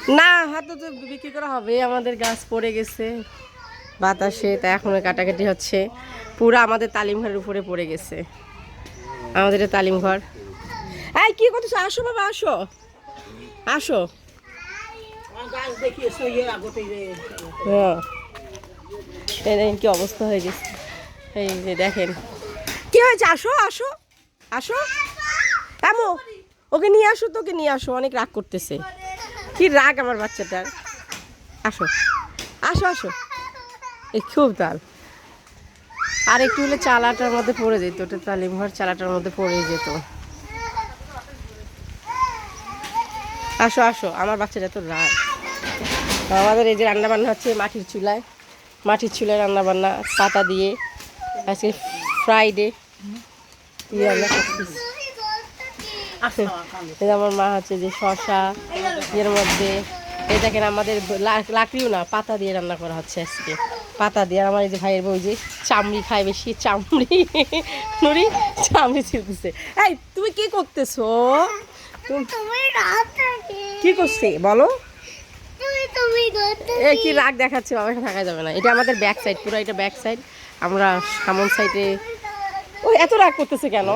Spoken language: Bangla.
না হাতে তো বিক্রি করা হবে, আমাদের গাছ পড়ে গেছে বাতাসে, তাই এখন কাটাকাটি হচ্ছে। পুরো আমাদের তালিম ঘরের উপরে পড়ে গেছে, আমাদের এটা তালিম ঘর। এই কি করতেছো? আসো বাবা, আসো আসো। হ্যাঁ কি অবস্থা হয়ে গেছে, এই যে দেখেন কি হয়েছে। আসো আসো আসো, এমো ওকে নিয়ে আসো, তোকে নিয়ে আসো, অনেক রাগ করতেছে। কি রাগ আমার বাচ্চাটার। আসো আসো আসো, এই খুব তাল। আর একটু হলে চালাটার মধ্যে পড়ে যেত, ওটা তালিম ঘর চালাটার মধ্যে পড়ে যেত। আসো আসো, আমার বাচ্চাটা তো রাগ। আমাদের এই যে রান্না বান্না হচ্ছে মাটির চুলায়, মাটির চুলায় রান্না বান্না পাতা দিয়ে। আজকে ফ্রাইডে দিয়ে রান্না করতেছি। এই যে আমার মা হচ্ছে যে শসা এর মধ্যে, এই দেখেন আমাদের লাকড়িও না, পাতা দিয়ে রান্না করা হচ্ছে আজকে, পাতা দিয়ে। আর আমার এই যে ভাইয়ের বউ যে চামড়ি খায় বেশি, চামড়ি নুরি চামড়ি ছিলতেছে। এই তুমি কি করতেছো? কি করছে বলো? এ কি রাগ দেখাচ্ছে, বাবা থাকা যাবে না। এটা আমাদের ব্যাক সাইড, পুরো এটা ব্যাক সাইড। আমরা সামন সাইডে। ওই এত রাগ করতেছে কেন?